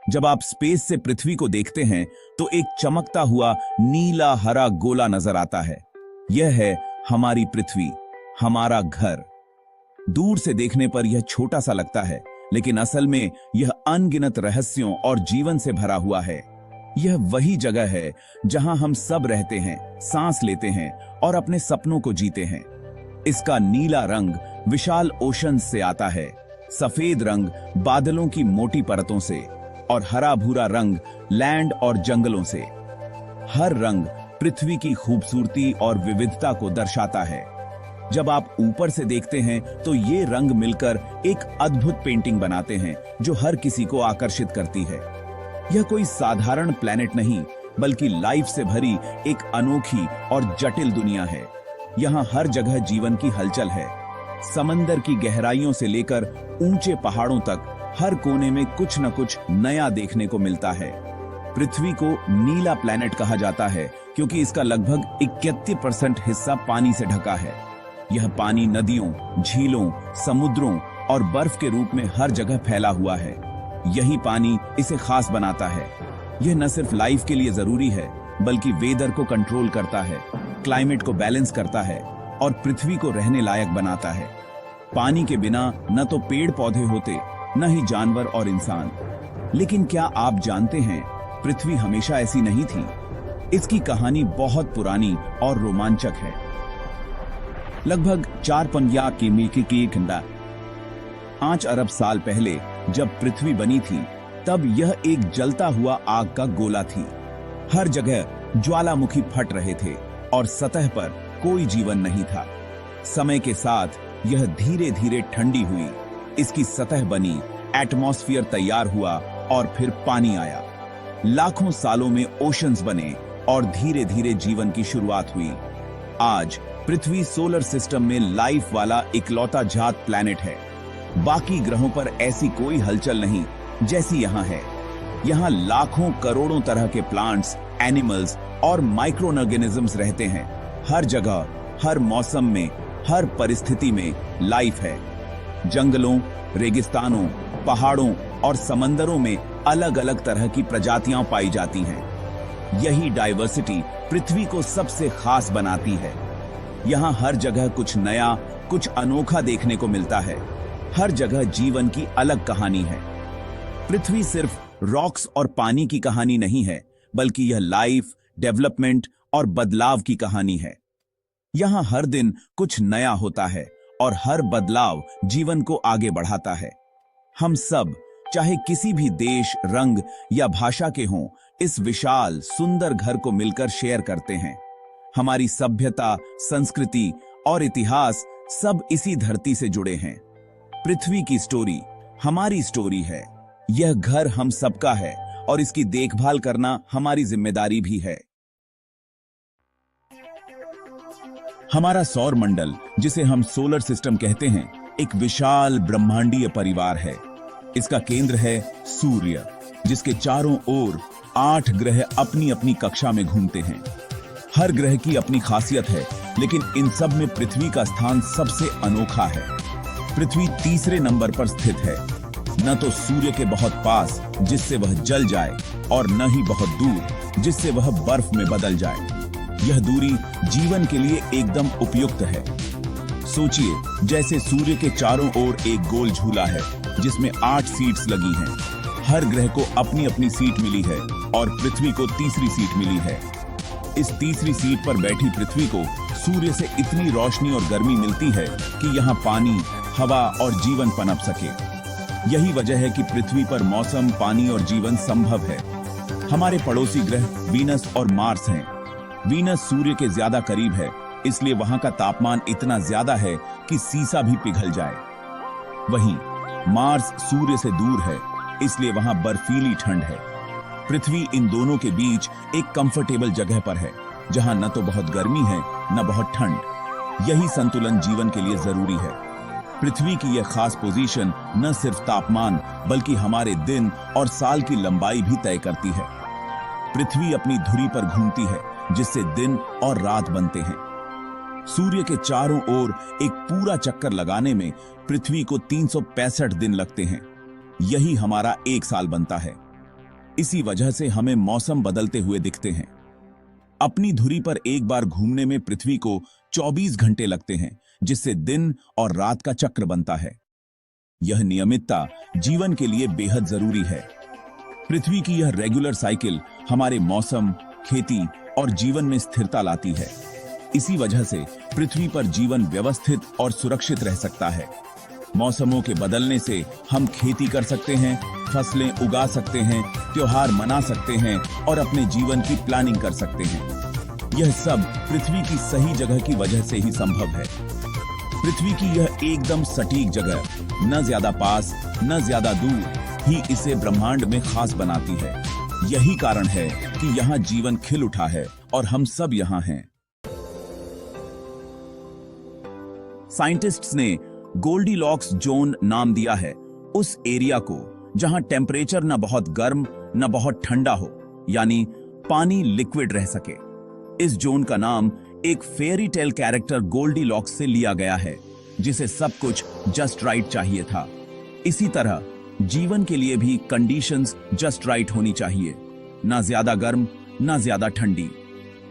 जब आप स्पेस से पृथ्वी को देखते हैं तो एक चमकता हुआ नीला हरा गोला नजर आता है। यह है हमारी पृथ्वी, हमारा घर। दूर से देखने पर यह छोटा सा लगता है, लेकिन असल में यह अनगिनत रहस्यों और जीवन से भरा हुआ है। यह वही जगह है जहां हम सब रहते हैं, सांस लेते हैं और अपने सपनों को जीते हैं। इसका नीला रंग विशाल ओशंस से आता है, सफेद रंग बादलों की मोटी परतों से और हरा भूरा रंग लैंड और जंगलों से। हर रंग पृथ्वी की खूबसूरती और विविधता को दर्शाता है। जब आप ऊपर से देखते हैं तो ये रंग मिलकर एक अद्भुत पेंटिंग बनाते हैं जो हर किसी को आकर्षित करती है। यह कोई साधारण प्लैनेट नहीं, बल्कि लाइफ से भरी एक अनोखी और जटिल दुनिया है। यहाँ हर जगह जीवन की हलचल है। समंदर की गहराइयों से लेकर ऊंचे पहाड़ों तक हर कोने में कुछ न कुछ नया देखने को मिलता है। पृथ्वी को नीला प्लैनेट कहा जाता है क्योंकि इसका लगभग 71% हिस्सा पानी से ढका है। यह पानी नदियों, झीलों, समुद्रों और बर्फ के रूप में हर जगह फैला हुआ है। यही पानी इसे खास बनाता है। यह न सिर्फ लाइफ के लिए जरूरी है, बल्कि वेदर को कंट्रोल करता है, क्लाइमेट को बैलेंस करता है और पृथ्वी को रहने लायक बनाता है। पानी के बिना न तो पेड़ पौधे होते, न ही जानवर और इंसान। लेकिन क्या आप जानते हैं, पृथ्वी हमेशा ऐसी नहीं थी। इसकी कहानी बहुत पुरानी और रोमांचक है। लगभग 4 की मिल्की की खंडा 5 अरब साल पहले जब पृथ्वी बनी थी, तब यह एक जलता हुआ आग का गोला थी। हर जगह ज्वालामुखी फट रहे थे और सतह पर कोई जीवन नहीं था। समय के साथ यह धीरे धीरे ठंडी हुई, इसकी सतह बनी, एटमॉस्फेयर तैयार हुआ और फिर पानी आया। लाखों सालों में ओशंस बने और धीरे धीरे जीवन की शुरुआत हुई। आज पृथ्वी सोलर सिस्टम में लाइफ वाला इकलौता जात प्लैनेट है। बाकी ग्रहों पर ऐसी कोई हलचल नहीं जैसी यहाँ है। यहाँ लाखों करोड़ों तरह के प्लांट्स, एनिमल्स और माइक्रो ऑर्गेनिजम्स रहते हैं। हर जगह, हर मौसम में, हर परिस्थिति में लाइफ है। जंगलों, रेगिस्तानों, पहाड़ों और समंदरों में अलग अलग तरह की प्रजातियां पाई जाती हैं। यही डाइवर्सिटी पृथ्वी को सबसे खास बनाती है। यहाँ हर जगह कुछ नया, कुछ अनोखा देखने को मिलता है। हर जगह जीवन की अलग कहानी है। पृथ्वी सिर्फ रॉक्स और पानी की कहानी नहीं है, बल्कि यह लाइफ, डेवलपमेंट और बदलाव की कहानी है। यहाँ हर दिन कुछ नया होता है और हर बदलाव जीवन को आगे बढ़ाता है। हम सब, चाहे किसी भी देश, रंग या भाषा के हों, इस विशाल सुंदर घर को मिलकर शेयर करते हैं। हमारी सभ्यता, संस्कृति और इतिहास सब इसी धरती से जुड़े हैं। पृथ्वी की स्टोरी हमारी स्टोरी है। यह घर हम सबका है और इसकी देखभाल करना हमारी जिम्मेदारी भी है। हमारा सौर मंडल, जिसे हम सोलर सिस्टम कहते हैं, एक विशाल ब्रह्मांडीय परिवार है। इसका केंद्र है सूर्य, जिसके चारों ओर 8 ग्रह अपनी अपनी कक्षा में घूमते हैं। हर ग्रह की अपनी खासियत है, लेकिन इन सब में पृथ्वी का स्थान सबसे अनोखा है। पृथ्वी तीसरे नंबर पर स्थित है, न तो सूर्य के बहुत पास जिससे वह जल जाए, और न ही बहुत दूर जिससे वह बर्फ में बदल जाए। यह दूरी जीवन के लिए एकदम उपयुक्त है। सोचिए, जैसे सूर्य के चारों ओर एक गोल झूला है जिसमें 8 सीट्स लगी हैं। हर ग्रह को अपनी अपनी सीट मिली है और पृथ्वी को तीसरी सीट मिली है। इस तीसरी सीट पर बैठी पृथ्वी को सूर्य से इतनी रोशनी और गर्मी मिलती है कि यहाँ पानी, हवा और जीवन पनप सके। यही वजह है कि पृथ्वी पर मौसम, पानी और जीवन संभव है। हमारे पड़ोसी ग्रह वीनस और मार्स हैं। वीनस सूर्य के ज्यादा करीब है, इसलिए वहां का तापमान इतना ज्यादा है कि सीसा भी पिघल जाए। वहीं मार्स सूर्य से दूर है, इसलिए वहां बर्फीली ठंड है। पृथ्वी इन दोनों के बीच एक कंफर्टेबल जगह पर है, जहां न तो बहुत गर्मी है, न बहुत ठंड। यही संतुलन जीवन के लिए जरूरी है। पृथ्वी की यह खास पोजीशन न सिर्फ तापमान, बल्कि हमारे दिन और साल की लंबाई भी तय करती है। पृथ्वी अपनी धुरी पर घूमती है, जिससे दिन और रात बनते हैं। सूर्य के चारों ओर एक पूरा चक्कर लगाने में पृथ्वी को 365 दिन लगते हैं। यही हमारा एक साल बनता है। इसी वजह से हमें मौसम बदलते हुए दिखते हैं। अपनी धुरी पर एक बार घूमने में पृथ्वी को 24 घंटे लगते हैं, जिससे दिन और रात का चक्र बनता है। यह नियमितता जीवन के लिए बेहद जरूरी है। पृथ्वी की यह रेगुलर साइकिल हमारे मौसम, खेती और जीवन में स्थिरता लाती है। इसी वजह से पृथ्वी पर जीवन व्यवस्थित और सुरक्षित रह सकता है। मौसमों के बदलने से हम खेती कर सकते हैं, फसलें उगा सकते हैं, त्योहार मना सकते हैं और अपने जीवन की प्लानिंग कर सकते हैं। यह सब पृथ्वी की सही जगह की वजह से ही संभव है। पृथ्वी की यह एकदम सटीक जगह, न ज्यादा पास न ज्यादा दूर, ही इसे ब्रह्मांड में खास बनाती है। यही कारण है कि यहाँ जीवन खिल उठा है और हम सब यहाँ हैं। साइंटिस्ट्स ने गोल्डीलॉक्स जोन नाम दिया है उस एरिया को जहां टेम्परेचर न बहुत गर्म न बहुत ठंडा हो, यानी पानी लिक्विड रह सके। इस जोन का नाम एक फेयरी टेल कैरेक्टर गोल्डीलॉक्स से लिया गया है, जिसे सब कुछ जस्ट राइट चाहिए था। इसी तरह जीवन के लिए भी कंडीशंस जस्ट राइट होनी चाहिए, ना ज्यादा गर्म ना ज्यादा ठंडी।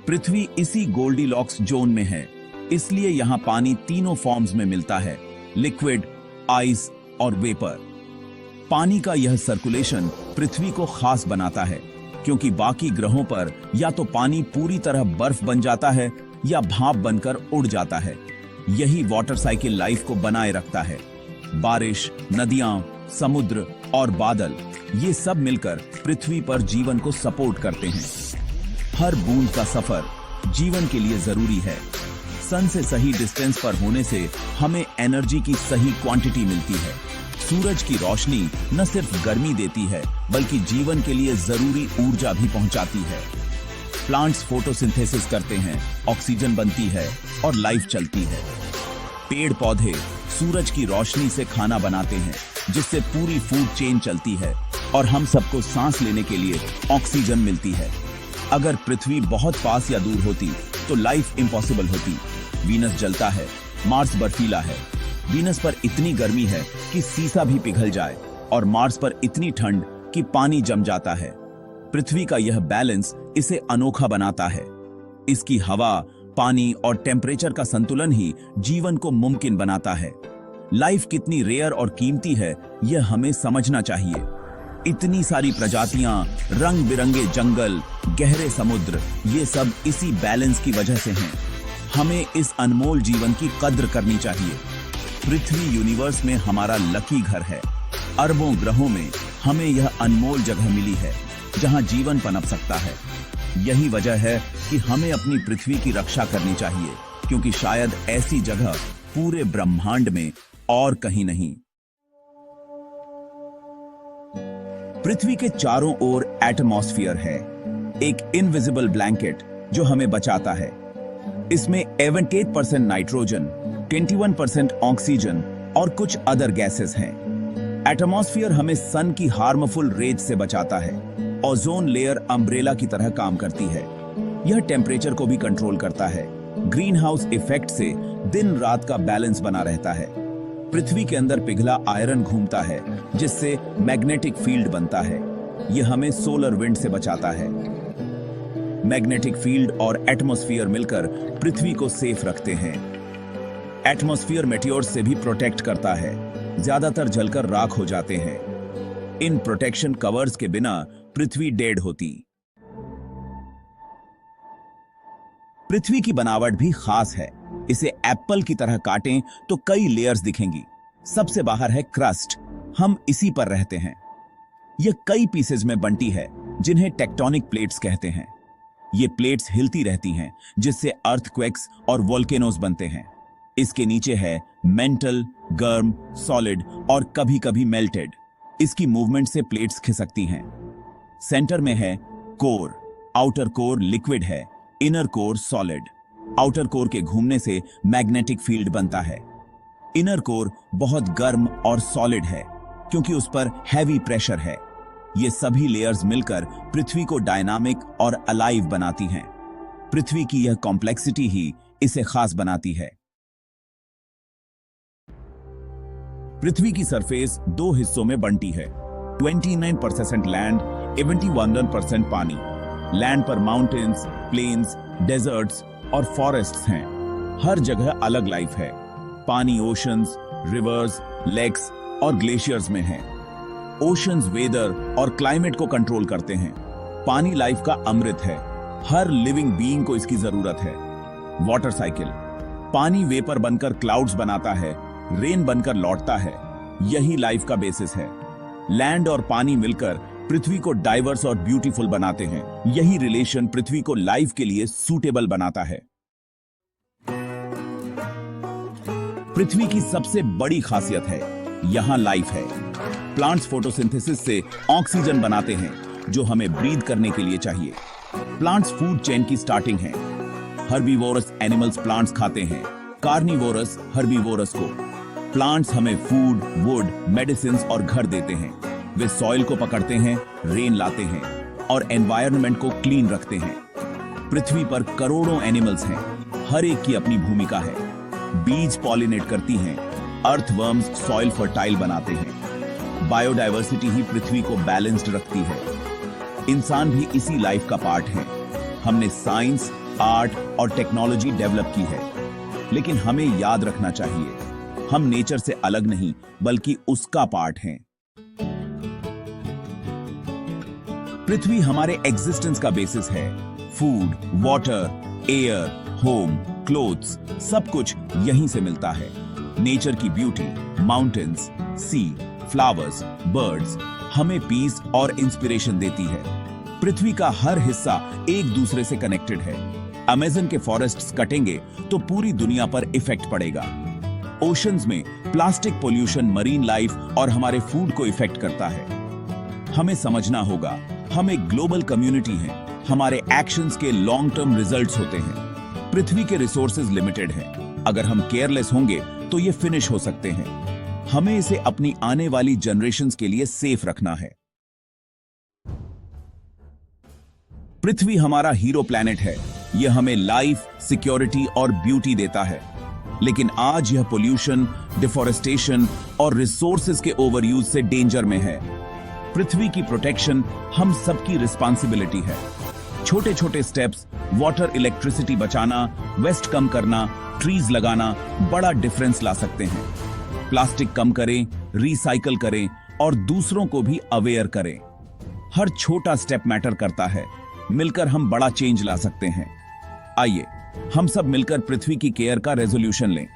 पृथ्वी इसी गोल्डीलॉक्स जोन में है, इसलिए यहां पानी तीनों फॉर्म्स में मिलता है, लिक्विड, आइस और वेपर। पानी का यह सर्कुलेशन पृथ्वी को खास बनाता है, क्योंकि बाकी ग्रहों पर या तो पानी पूरी तरह बर्फ बन जाता है या भाप बनकर उड़ जाता है। यही वाटर साइकिल लाइफ को बनाए रखता है। बारिश, नदियां, समुद्र और बादल, ये सब मिलकर पृथ्वी पर जीवन को सपोर्ट करते हैं। हर बूंद का सफर जीवन के लिए जरूरी है। सन से सही डिस्टेंस पर होने से हमें एनर्जी की सही क्वांटिटी मिलती है। सूरज की रोशनी न सिर्फ गर्मी देती है, बल्कि जीवन के लिए जरूरी ऊर्जा भी पहुंचाती है। प्लांट्स फोटोसिंथेसिस करते हैं, ऑक्सीजन बनती है और लाइफ चलती है। पेड़ पौधे सूरज की रोशनी से खाना बनाते हैं, जिससे पूरी फूड चेन चलती है और हम सबको सांस लेने के लिए ऑक्सीजन मिलती है। अगर पृथ्वी बहुत पास या दूर होती तो लाइफ इम्पॉसिबल होती। वीनस जलता है, मार्स बर्फीला है। वीनस पर इतनी गर्मी है कि सीसा भी पिघल जाए और मार्स पर इतनी ठंड कि पानी जम जाता है। पृथ्वी का यह बैलेंस इसे अनोखा बनाता है। इसकी हवा, पानी और टेम्परेचर का संतुलन ही जीवन को मुमकिन बनाता है। लाइफ कितनी रेयर और कीमती है, यह हमें समझना चाहिए। इतनी सारी प्रजातियां, रंग बिरंगे जंगल, गहरे समुद्र, ये सब इसी बैलेंस की वजह से हैं। हमें इस अनमोल जीवन की कद्र करनी चाहिए। पृथ्वी यूनिवर्स में हमारा लकी घर है। अरबों ग्रहों में हमें यह अनमोल जगह मिली है जहां जीवन पनप सकता है। यही वजह है कि हमें अपनी पृथ्वी की रक्षा करनी चाहिए, क्योंकि शायद ऐसी जगह पूरे ब्रह्मांड में और कहीं नहीं। पृथ्वी के चारों ओर एटमॉस्फेयर है, एक इनविजिबल ब्लैंकेट जो हमें बचाता है। इसमें 78% नाइट्रोजन, 21% ऑक्सीजन और कुछ अदर गैसेस हैं। एटमॉस्फेयर हमें सन की हार्मफुल रेज से बचाता है। ओजोन लेयर अम्ब्रेला की तरह काम करती है। यह टेम्परेचर को भी कंट्रोल करता है। ग्रीन हाउस इफेक्ट से दिन रात का बैलेंस बना रहता है। पृथ्वी के अंदर पिघला आयरन घूमता है, जिससे मैग्नेटिक फील्ड बनता है। यह हमें सोलर विंड से बचाता है। मैग्नेटिक फील्ड और एटमॉस्फेयर मिलकर पृथ्वी को सेफ रखते हैं। एटमॉस्फेयर मेटियोर्स से भी प्रोटेक्ट करता है, ज्यादातर जलकर राख हो जाते हैं। इन प्रोटेक्शन कवर्स के बिना पृथ्वी डेड होती। पृथ्वी की बनावट भी खास है। इसे एप्पल की तरह काटें तो कई लेयर्स दिखेंगी। सबसे बाहर है क्रस्ट, हम इसी पर रहते हैं। यह कई पीसेज में बंटी है, जिन्हें टेक्टोनिक प्लेट्स कहते हैं। ये प्लेट्स हिलती रहती हैं, जिससे अर्थक्वेक्स और वोल्केनोज बनते हैं। इसके नीचे है मेंटल, गर्म, सॉलिड और कभी कभी मेल्टेड। इसकी मूवमेंट से प्लेट्स खिसकती हैं। सेंटर में है कोर। आउटर कोर लिक्विड है, inner core solid. Outer core के घूमने से मैग्नेटिक फील्ड बनता है। इनर कोर बहुत गर्म और सॉलिड है, क्योंकि उस पर हैवी प्रेशर है। ये सभी लेयर्स मिलकर पृथ्वी को डायनामिक और अलाइव बनाती हैं। पृथ्वी की यह कॉम्प्लेक्सिटी ही इसे खास बनाती है। पृथ्वी की सरफेस दो हिस्सों में बंटी है, 29% लैंड 71% पानी। लैंड पर माउंटेन्स, प्लेन्स, डेजर्ट्स और फॉरेस्ट्स हैं। हर जगह अलग लाइफ है। पानी ओशंस, रिवर्स, लेक्स और ग्लेशियर्स में है। ओशंस वेदर और क्लाइमेट को कंट्रोल करते हैं। पानी लाइफ का अमृत है। हर लिविंग बीइंग को इसकी जरूरत है। वाटर साइकिल, पानी वेपर बनकर क्लाउड्स बनाता है, रेन बनकर लौटता है। यही लाइफ का बेसिस है। लैंड और पानी मिलकर पृथ्वी को डाइवर्स और ब्यूटीफुल बनाते हैं। यही रिलेशन पृथ्वी को लाइफ के लिए सूटेबल बनाता है। पृथ्वी की सबसे बड़ी खासियत है, यहां लाइफ है। प्लांट्स फोटोसिंथेसिस से ऑक्सीजन बनाते हैं, जो हमें ब्रीथ करने के लिए चाहिए। प्लांट्स फूड चेन की स्टार्टिंग है। हर्बीवोरस एनिमल्स प्लांट्स खाते हैं, कार्निवोरस हर्बीवोरस को। प्लांट्स हमें फूड, वुड, मेडिसिन्स और घर देते हैं। वे सॉइल को पकड़ते हैं, रेन लाते हैं और एनवायरनमेंट को क्लीन रखते हैं। पृथ्वी पर करोड़ों एनिमल्स हैं, हर एक की अपनी भूमिका है। बीज पॉलिनेट करती हैं, अर्थवर्म्स सॉइल फर्टाइल बनाते हैं। बायोडायवर्सिटी ही पृथ्वी को बैलेंस्ड रखती है। इंसान भी इसी लाइफ का पार्ट है। हमने साइंस, आर्ट और टेक्नोलॉजी डेवलप की है, लेकिन हमें याद रखना चाहिए, हम नेचर से अलग नहीं बल्कि उसका पार्ट हैं। पृथ्वी हमारे एग्जिस्टेंस का बेसिस है। Food, water, air, home, clothes, सब कुछ यहीं से मिलता है। नेचर की ब्यूटी, माउंटेन्स, सी, फ्लावर्स, बर्ड्स हमें पीस और इंस्पिरेशन देती है। पृथ्वी का हर हिस्सा एक दूसरे से कनेक्टेड है। अमेज़न के फॉरेस्ट्स कटेंगे तो पूरी दुनिया पर इफेक्ट पड़ेगा। ओशंस में प्लास्टिक पोल्यूशन मरीन लाइफ और हमारे फूड को इफेक्ट करता है। हमें समझना होगा, हम एक ग्लोबल कम्युनिटी हैं। हमारे एक्शंस के लॉन्ग टर्म रिजल्ट्स होते हैं। पृथ्वी के रिसोर्सेज लिमिटेड हैं। अगर हम केयरलेस होंगे तो ये फिनिश हो सकते हैं। हमें इसे अपनी आने वाली जनरेशंस के लिए सेफ रखना है। पृथ्वी हमारा हीरो प्लैनेट है। यह हमें लाइफ, सिक्योरिटी और ब्यूटी देता है। लेकिन आज यह पोल्यूशन, डिफोरेस्टेशन और रिसोर्सेज के ओवरयूज से डेंजर में है। पृथ्वी की प्रोटेक्शन हम सबकी रिस्पांसिबिलिटी है। छोटे छोटे स्टेप्स, वाटर, इलेक्ट्रिसिटी बचाना, वेस्ट कम करना, ट्रीज लगाना बड़ा डिफरेंस ला सकते हैं। प्लास्टिक कम करें, रिसाइकल करें और दूसरों को भी अवेयर करें। हर छोटा स्टेप मैटर करता है। मिलकर हम बड़ा चेंज ला सकते हैं। आइए हम सब मिलकर पृथ्वी की केयर का रेजोल्यूशन लें।